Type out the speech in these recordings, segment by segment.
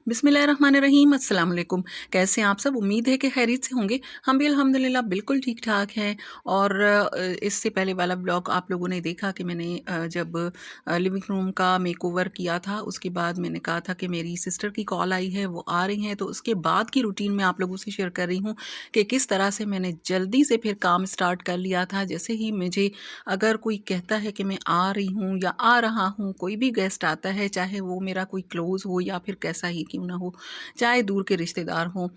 बिस्मिल्लाहिर्रहमानिर्रहीम, अस्सलाम वालेकुम। कैसे हैं आप सब? उम्मीद है कि खैरियत से होंगे। हम भी अल्हम्दुलिल्लाह बिल्कुल ठीक-ठाक हैं। और इससे पहले वाला ब्लॉग आप लोगों ने देखा कि मैंने जब लिविंग रूम का मेकओवर किया था, उसके बाद मैंने कहा था कि मेरी सिस्टर की कॉल आई है, वो आ रही हैं, तो उसके बाद की रूटीन मैं आप लोगों से शेयर कर रही हूँ कि किस तरह से मैंने जल्दी से फिर काम स्टार्ट कर लिया था। जैसे ही मुझे अगर कोई कहता है कि मैं आ रही हूँ या आ रहा हूँ, कोई भी गेस्ट आता है, चाहे वो मेरा कोई क्लोज़ हो या फिर कैसा ही क्यों ना हो, चाहे दूर के रिश्तेदार हों,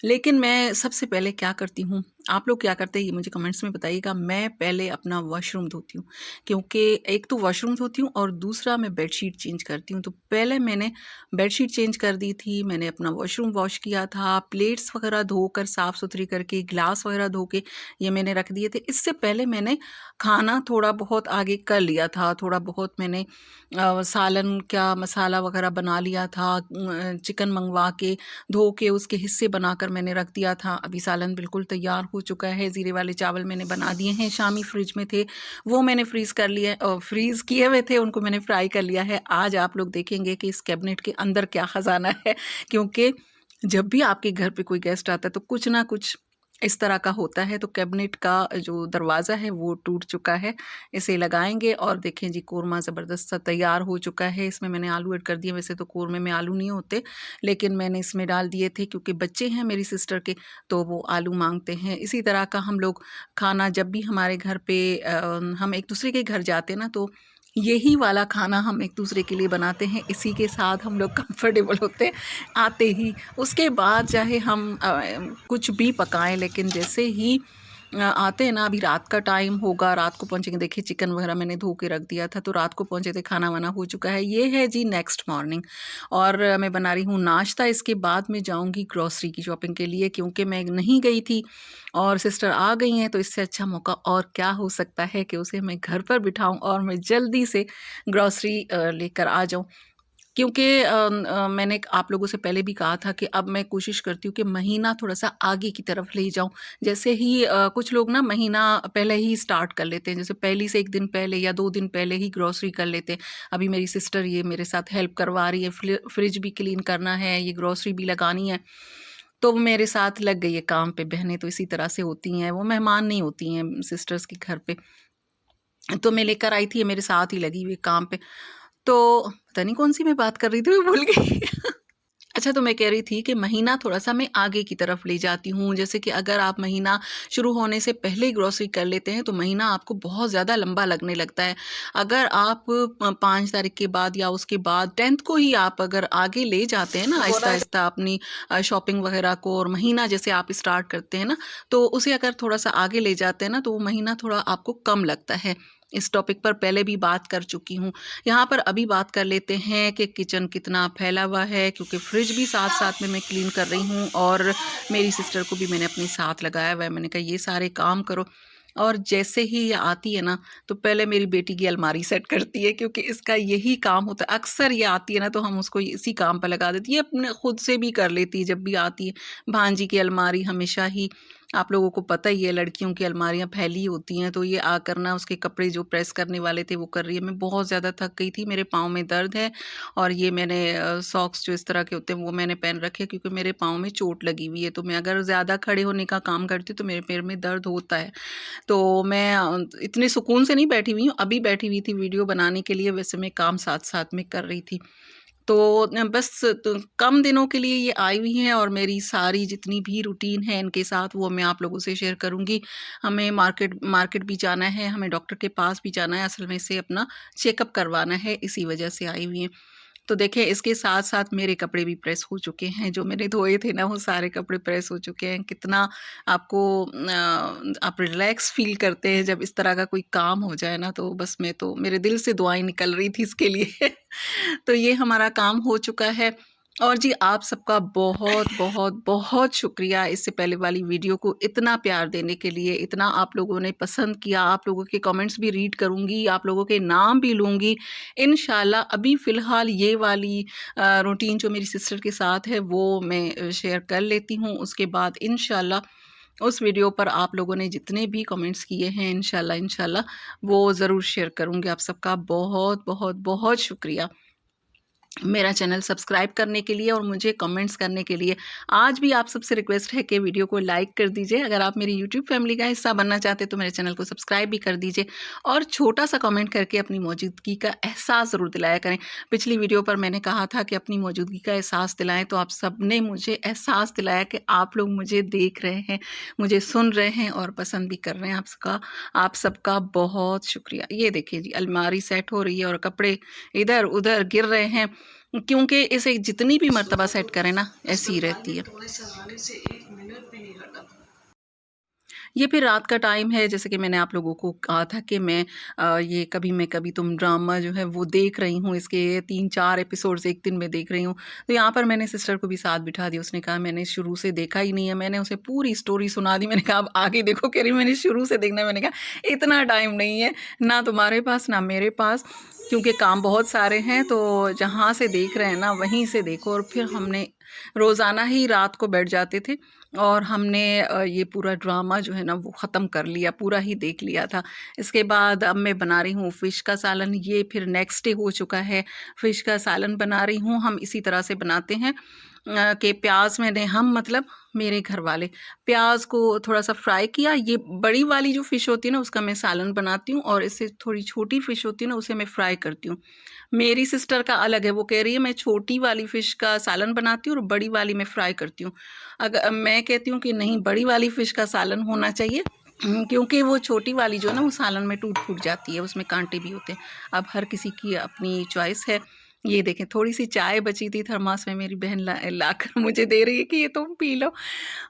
लेकिन मैं सबसे पहले क्या करती हूँ, आप लोग क्या करते हैं ये मुझे कमेंट्स में बताइएगा। मैं पहले अपना वॉशरूम धोती हूँ, क्योंकि एक तो वॉशरूम धोती हूँ और दूसरा मैं बेडशीट चेंज करती हूँ। तो पहले मैंने बेडशीट चेंज कर दी थी, मैंने अपना वॉशरूम वॉश किया था, प्लेट्स वगैरह धोकर साफ़ सुथरी करके, गिलास वगैरह धो के ये मैंने रख दिए थे। इससे पहले मैंने खाना थोड़ा बहुत आगे कर लिया था, थोड़ा बहुत मैंने सालन का मसाला वगैरह बना लिया था, चिकन मंगवा के धो के उसके हिस्से बनाकर मैंने रख दिया था। अभी सालन बिल्कुल तैयार हो चुका है। ज़ीरे वाले चावल मैंने बना दिए हैं, शामी फ्रिज में थे, वो मैंने फ्रीज़ किए हुए थे, उनको मैंने फ्राई कर लिया है। आज आप लोग देखेंगे कि इस कैबिनेट के अंदर क्या ख़ज़ाना है, क्योंकि जब भी आपके घर पे कोई गेस्ट आता है तो कुछ ना कुछ इस तरह का होता है। तो कैबिनेट का जो दरवाज़ा है वो टूट चुका है, इसे लगाएंगे। और देखें जी, कोरमा ज़बरदस्त सा तैयार हो चुका है। इसमें मैंने आलू ऐड कर दिए। वैसे तो कोरमे में आलू नहीं होते, लेकिन मैंने इसमें डाल दिए थे क्योंकि बच्चे हैं मेरी सिस्टर के, तो वो आलू मांगते हैं। इसी तरह का हम लोग खाना जब भी हमारे घर पे हम एक दूसरे के घर जाते हैं ना, तो यही वाला खाना हम एक दूसरे के लिए बनाते हैं। इसी के साथ हम लोग कंफर्टेबल होते हैं आते ही। उसके बाद चाहे हम कुछ भी पकाएं, लेकिन जैसे ही आते हैं ना, अभी रात का टाइम होगा, रात को पहुंचेंगे। देखिए चिकन वगैरह मैंने धो के रख दिया था, तो रात को पहुंचे थे, खाना वाना हो चुका है। ये है जी नेक्स्ट मॉर्निंग, और मैं बना रही हूँ नाश्ता। इसके बाद मैं जाऊँगी ग्रॉसरी की शॉपिंग के लिए, क्योंकि मैं नहीं गई थी और सिस्टर आ गई हैं, तो इससे अच्छा मौका और क्या हो सकता है कि उसे मैं घर पर बिठाऊं और मैं जल्दी से ग्रॉसरी लेकर आ जाऊं। क्योंकि मैंने आप लोगों से पहले भी कहा था कि अब मैं कोशिश करती हूँ कि महीना थोड़ा-सा आगे की तरफ ले जाऊँ। जैसे ही कुछ लोग ना महीना पहले ही स्टार्ट कर लेते हैं, जैसे पहली से 1 दिन पहले या 2 दिन पहले ही ग्रॉसरी कर लेते हैं। अभी मेरी सिस्टर ये मेरे साथ हेल्प करवा रही है, फ्रिज भी क्लीन करना है, ये ग्रॉसरी भी लगानी है, तो वो मेरे साथ लग गई है काम पे। बहनें तो इसी तरह से होती हैं, वो मेहमान नहीं होती हैं सिस्टर्स के घर पे। तो मैं लेकर आई थी, ये मेरे साथ ही लगी हुई है काम पे। तो पता नहीं कौन-सी मैं बात कर रही थी, मैं भूल गई। अच्छा, तो मैं कह रही थी कि महीना थोड़ा-सा मैं आगे की तरफ ले जाती हूँ। जैसे कि अगर आप महीना शुरू होने से पहले ही ग्रॉसरी कर लेते हैं, तो महीना आपको बहुत ज़्यादा लंबा लगने लगता है। अगर आप 5 तारीख के बाद या उसके बाद 10th को ही आप अगर आगे ले जाते हैं ना आहिस्ता-आहिस्ता अपनी शॉपिंग वगैरह को, और महीना जैसे आप स्टार्ट करते हैं ना, तो उसे अगर थोड़ा-सा आगे ले जाते हैं ना, तो वो महीना थोड़ा आपको कम लगता है। इस टॉपिक पर पहले भी बात कर चुकी हूँ। यहाँ पर अभी बात कर लेते हैं कि किचन कितना फैला हुआ है, क्योंकि फ्रिज भी साथ-साथ में मैं क्लीन कर रही हूँ और मेरी सिस्टर को भी मैंने अपने साथ लगाया हुआ है। मैंने कहा ये सारे काम करो, और जैसे ही ये आती है ना, तो पहले मेरी बेटी की अलमारी सेट करती है, क्योंकि इसका यही काम होता है। अक्सर ये आती है ना, तो हम उसको इसी काम पर लगा देती है। अपने खुद से भी कर लेती है जब भी आती है। भांजी की अलमारी हमेशा ही, आप लोगों को पता ही है, लड़कियों की अलमारियाँ फैली होती हैं, तो ये आकर ना उसके कपड़े जो प्रेस करने वाले थे वो कर रही है। मैं बहुत ज़्यादा थक गई थी, मेरे पाँव में दर्द है, और ये मैंने सॉक्स जो इस तरह के होते हैं वो मैंने पहन रखे हैं, क्योंकि मेरे पाँव में चोट लगी हुई है। तो मैं अगर ज़्यादा खड़े होने का काम करती हूँ तो मेरे पैर में दर्द होता है। तो मैं इतने सुकून से नहीं बैठी हुई हूँ, अभी बैठी हुई थी वीडियो बनाने के लिए, वैसे मैं काम साथ-साथ में कर रही थी। तो बस तो कम दिनों के लिए ये आई हुई हैं, और मेरी सारी जितनी भी रूटीन है इनके साथ वो मैं आप लोगों से शेयर करूँगी। हमें मार्केट मार्केट भी जाना है, हमें डॉक्टर के पास भी जाना है, असल में इसे अपना चेकअप करवाना है, इसी वजह से आई हुई हैं। तो देखिए, इसके साथ-साथ मेरे कपड़े भी प्रेस हो चुके हैं, जो मैंने धोए थे ना वो सारे कपड़े प्रेस हो चुके हैं। कितना आपको आप रिलैक्स फ़ील करते हैं जब इस तरह का कोई काम हो जाए ना, तो बस मैं तो मेरे दिल से दुआएँ निकल रही थी इसके लिए। तो ये हमारा काम हो चुका है। और जी, आप सबका बहुत, बहुत, बहुत शुक्रिया इससे पहले वाली वीडियो को इतना प्यार देने के लिए, इतना आप लोगों ने पसंद किया। आप लोगों के कमेंट्स भी रीड करूँगी, आप लोगों के नाम भी लूँगी। इंशाल्लाह अभी फ़िलहाल ये वाली रूटीन जो मेरी सिस्टर के साथ है वो मैं शेयर कर लेती हूँ। उसके बाद इंशाल्लाह उस वीडियो पर आप लोगों ने जितने भी कमेंट्स किए हैं, इंशाल्लाह इंशाल्लाह वो ज़रूर शेयर करूँगी। आप सबका बहुत, बहुत, बहुत शुक्रिया। मेरा चैनल सब्सक्राइब करने के लिए और मुझे कमेंट्स करने के लिए। आज भी आप सबसे रिक्वेस्ट है कि वीडियो को लाइक कर दीजिए। अगर आप मेरी यूट्यूब फैमिली का हिस्सा बनना चाहते हैं तो मेरे चैनल को सब्सक्राइब भी कर दीजिए और छोटा-सा कमेंट करके अपनी मौजूदगी का एहसास ज़रूर दिलाया करें। पिछली वीडियो पर मैंने कहा था कि अपनी मौजूदगी का एहसास दिलाएँ, तो आप सबने मुझे एहसास दिलाया कि आप लोग मुझे देख रहे हैं, मुझे सुन रहे हैं और पसंद भी कर रहे हैं। आप सबका बहुत शुक्रिया। ये देखिए जी, अलमारी सेट हो रही है और कपड़े इधर-उधर गिर रहे हैं, क्योंकि इसे जितनी भी मर्तबा सेट करें ना, ऐसी ही रहती है। ये फिर रात का टाइम है, जैसे कि मैंने आप लोगों को कहा था कि मैं ये कभी मैं कभी तुम ड्रामा जो है वो देख रही हूँ, इसके 3-4 एपिसोड्स एक दिन में देख रही हूँ। तो यहाँ पर मैंने सिस्टर को भी साथ बिठा दिया, उसने कहा मैंने शुरू से देखा ही नहीं है, मैंने उसे पूरी स्टोरी सुना दी। मैंने कहा अब आगे देखो, कह रही मैंने शुरू से देखना है। मैंने कहा इतना टाइम नहीं है, ना तुम्हारे पास ना मेरे पास, क्योंकि काम बहुत सारे हैं, तो जहाँ से देख रहे हैं ना वहीं से देखो। और फिर हमने रोज़ाना ही रात को बैठ जाते थे और हमने ये पूरा ड्रामा जो है ना वो ख़त्म कर लिया, पूरा ही देख लिया था। इसके बाद अब मैं बना रही हूँ फ़िश का सालन, ये फिर नेक्स्ट डे हो चुका है। फ़िश का सालन बना रही हूँ, हम इसी तरह से बनाते हैं कि प्याज मैंने हम मतलब मेरे घर वाले प्याज को थोड़ा-सा फ्राई किया। ये बड़ी वाली जो फ़िश होती है ना उसका मैं सालन बनाती हूँ और इससे थोड़ी छोटी फ़िश होती है ना उसे मैं फ्राई करती हूँ। मेरी सिस्टर का अलग है, वो कह रही है मैं छोटी वाली फ़िश का सालन बनाती हूँ और बड़ी वाली मैं फ्राई करती हूँ। मैं कहती हूँ कि नहीं, बड़ी वाली फ़िश का सालन होना चाहिए, क्योंकि वो छोटी वाली जो है ना वो सालन में टूट-फूट जाती है, उसमें काँटे भी होते हैं। अब हर किसी की अपनी चॉइस है। ये देखें, थोड़ी-सी चाय बची थी थर्मास में, मेरी बहन लाकर मुझे दे रही है कि ये तुम पी लो।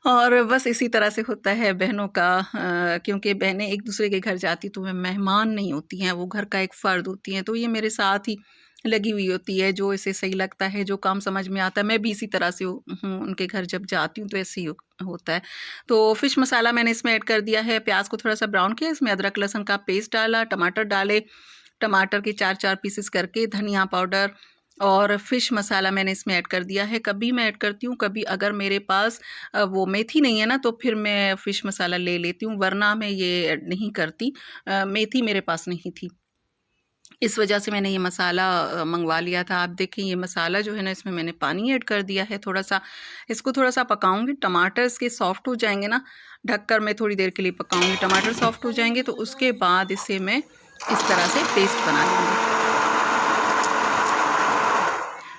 और बस इसी तरह से होता है बहनों का, क्योंकि बहनें एक-दूसरे के घर जाती तो वे मेहमान नहीं होती हैं, वो घर का एक फ़र्द होती हैं। तो ये मेरे साथ ही लगी हुई होती है, जो इसे सही लगता है, जो काम समझ में आता है, मैं भी इसी तरह से हूँ, उनके घर जब जाती हूँ तो ऐसे ही होता है। तो फ़िश मसाला मैंने इसमें ऐड कर दिया है, प्याज़ को थोड़ा-सा ब्राउन किया, इसमें अदरक लहसुन का पेस्ट डाला, टमाटर डाले, टमाटर के 4-4 पीसेस करके, धनिया पाउडर और फ़िश मसाला मैंने इसमें ऐड कर दिया है। कभी मैं ऐड करती हूँ, कभी अगर मेरे पास वो मेथी नहीं है ना तो फिर मैं फ़िश मसाला ले लेती हूँ, वरना मैं ये ऐड नहीं करती। मेथी मेरे पास नहीं थी, इस वजह से मैंने ये मसाला मँगवा लिया था। आप देखें ये मसाला जो है ना इसमें मैंने पानी ऐड कर दिया है थोड़ा-सा। इसको थोड़ा-सा पकाऊँगी, टमाटर इसके सॉफ्ट हो जाएँगे ना, ढककर मैं थोड़ी देर के लिए पकाऊँगी। टमाटर सॉफ्ट हो जाएँगे तो उसके बाद इसे मैं इस तरह से पेस्ट बना लूँगी।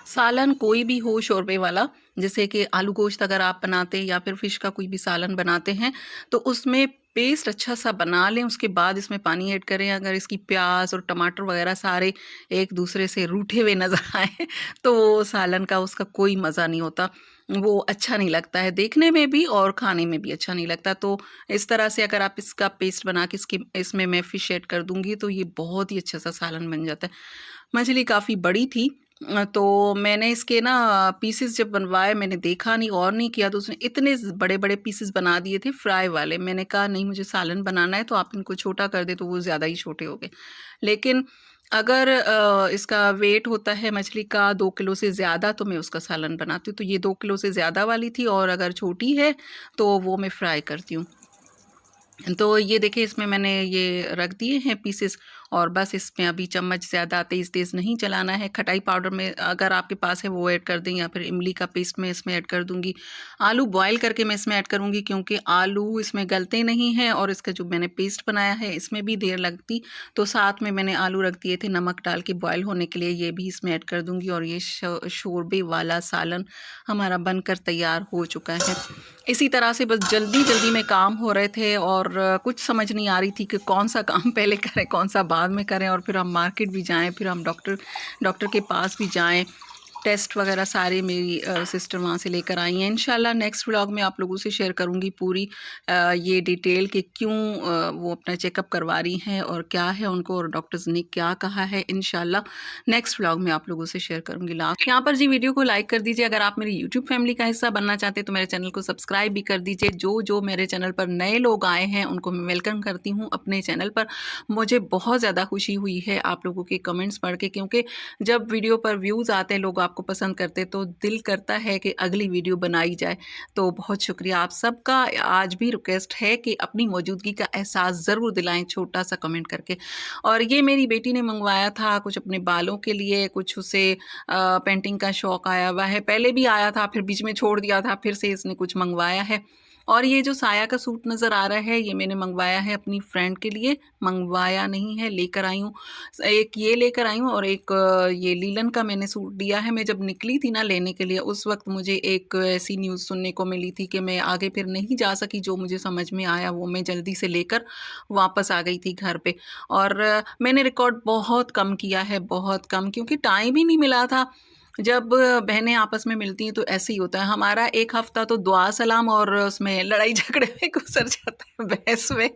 सालन कोई भी हो शोरबे वाला, जैसे कि आलू गोश्त अगर आप बनाते हैं या फिर फ़िश का कोई भी सालन बनाते हैं, तो उसमें पेस्ट अच्छा-सा बना लें, उसके बाद इसमें पानी ऐड करें। अगर इसकी प्याज़ और टमाटर वग़ैरह सारे एक दूसरे से रूठे हुए नज़र आएँ, तो सालन का उसका कोई मज़ा नहीं होता। वो अच्छा नहीं लगता है, देखने में भी और खाने में भी अच्छा नहीं लगता। तो इस तरह से अगर आप इसका पेस्ट बना के इसमें मैं फ़िश ऐड कर दूँगी, तो ये बहुत ही अच्छा-सा सालन बन जाता है। मछली काफ़ी बड़ी थी, तो मैंने इसके ना पीसेस जब बनवाए, मैंने देखा नहीं, गौर नहीं किया, तो उसने इतने बड़े-बड़े पीसेस बना दिए थे फ्राई वाले। मैंने कहा नहीं, मुझे सालन बनाना है तो आप इनको छोटा कर दें, तो वो ज़्यादा ही छोटे हो गए। लेकिन अगर इसका वेट होता है मछली का 2 किलो से ज़्यादा तो मैं उसका सालन बनाती हूँ। तो ये 2 किलो से ज़्यादा वाली थी और अगर छोटी है तो वो मैं फ्राई करती हूँ। तो ये देखिए इसमें मैंने ये रख दिए हैं पीसेस और बस इसमें अभी चम्मच ज़्यादा तेज़-तेज़ नहीं चलाना है। खटाई पाउडर में अगर आपके पास है वो ऐड कर दें या फिर इमली का पेस्ट मैं इसमें ऐड कर दूँगी। आलू बॉयल करके मैं इसमें ऐड करूँगी, क्योंकि आलू इसमें गलते नहीं हैं और इसका जो मैंने पेस्ट बनाया है इसमें भी देर लगती। तो साथ में मैंने आलू रख दिए थे नमक डाल के बॉयल होने के लिए, ये भी इसमें ऐड कर दूँगी और ये शोरबे वाला सालन हमारा बनकर तैयार हो चुका है। इसी तरह से बस जल्दी-जल्दी में काम हो रहे थे और कुछ समझ नहीं आ रही थी कि कौन-सा काम पहले करें, कौन-सा बाद में करें, और फिर हम मार्केट भी जाएँ, फिर हम डॉक्टर के पास भी जाएँ। टेस्ट वगैरह सारे मेरी सिस्टर वहाँ से लेकर आई हैं। इंशाल्लाह नेक्स्ट व्लॉग में आप लोगों से शेयर करूँगी पूरी ये डिटेल कि क्यों वो अपना चेकअप करवा रही हैं और क्या है उनको और डॉक्टर्स ने क्या कहा है। इंशाल्लाह नेक्स्ट व्लॉग में आप लोगों से शेयर करूँगी। लास्ट यहाँ पर जी वीडियो को लाइक कर दीजिए। अगर आप मेरी यूट्यूब फैमिली का हिस्सा बनना चाहते हैं तो मेरे चैनल को सब्सक्राइब भी कर दीजिए। जो मेरे चैनल पर नए लोग आए हैं उनको मैं वेलकम करती हूँ अपने चैनल पर। मुझे बहुत ज़्यादा खुशी हुई है आप लोगों के कमेंट्स पढ़ के, क्योंकि जब वीडियो पर व्यूज़ आते हैं, लोग आपको आपको पसंद करते तो दिल करता है कि अगली वीडियो बनाई जाए। तो बहुत शुक्रिया आप सबका। आज भी रिक्वेस्ट है कि अपनी मौजूदगी का एहसास ज़रूर दिलाएँ छोटा-सा कमेंट करके। और ये मेरी बेटी ने मँगवाया था कुछ अपने बालों के लिए, कुछ उसे पेंटिंग का शौक आया हुआ है। पहले भी आया था, फिर बीच में छोड़ दिया था, फिर से इसने कुछ मँगवाया है। और ये जो साया का सूट नज़र आ रहा है, ये मैंने मँगवाया है अपनी फ्रेंड के लिए, मँगवाया नहीं है, लेकर आई हूँ। एक ये लेकर आई हूँ और एक ये लीलन का मैंने सूट लिया है। मैं जब निकली थी ना लेने के लिए, उस वक़्त मुझे एक ऐसी न्यूज़ सुनने को मिली थी कि मैं आगे फिर नहीं जा सकी। जो मुझे समझ में आया, वो मैं जल्दी से लेकर वापस आ गई थी घर पे। और मैंने रिकॉर्ड बहुत कम किया है, बहुत कम, क्योंकि टाइम ही नहीं मिला था। जब बहनें आपस में मिलती हैं तो ऐसे ही होता है। हमारा 1 हफ़्ता तो दुआ सलाम और उसमें लड़ाई झगड़े में गुज़र जाता है, बहस में।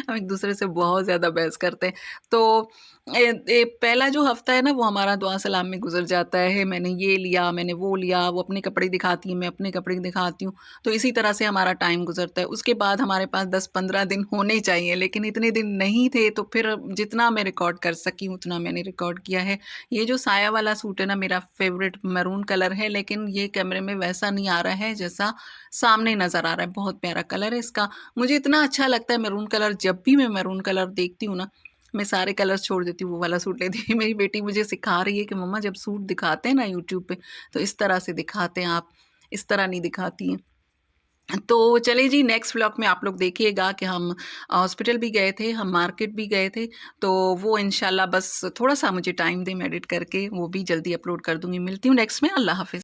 हम एक-दूसरे से बहुत ज़्यादा बहस करते हैं। तो पहला जो हफ़्ता है ना, वो हमारा दुआ सलाम में गुज़र जाता है। मैंने ये लिया, मैंने वो लिया, वो अपने कपड़े दिखाती है, मैं अपने कपड़े दिखाती हूँ। तो इसी तरह से हमारा टाइम गुज़रता है। उसके बाद हमारे पास 10-15 दिन होने चाहिए, लेकिन इतने दिन नहीं थे, तो फिर जितना मैं रिकॉर्ड कर सकी उतना मैंने रिकॉर्ड किया है। ये जो साया वाला सूट है ना, मेरा फ़ेवरेट मैरून कलर है, लेकिन ये कैमरे में वैसा नहीं आ रहा है जैसा सामने नज़र आ रहा है। बहुत प्यारा कलर है इसका। मुझे इतना अच्छा लगता है मैरून कलर, जब भी मैं मैरून कलर देखती हूँ ना, मैं सारे कलर्स छोड़ देती हूँ, वो वाला सूट लेती हूँ। मेरी बेटी मुझे सिखा रही है कि मम्मा जब सूट दिखाते हैं ना यूट्यूब पे, तो इस तरह से दिखाते हैं आप, इस तरह नहीं दिखाती हैं। तो चलिए जी, नेक्स्ट व्लॉग में आप लोग देखिएगा कि हम हॉस्पिटल भी गए थे, हम मार्केट भी गए थे, तो वो इंशाल्लाह बस थोड़ा-सा मुझे टाइम दें, मैं एडिट करके वो भी जल्दी अपलोड कर दूँगी। मिलती हूँ नेक्स्ट में, अल्लाह हाफ़िज़।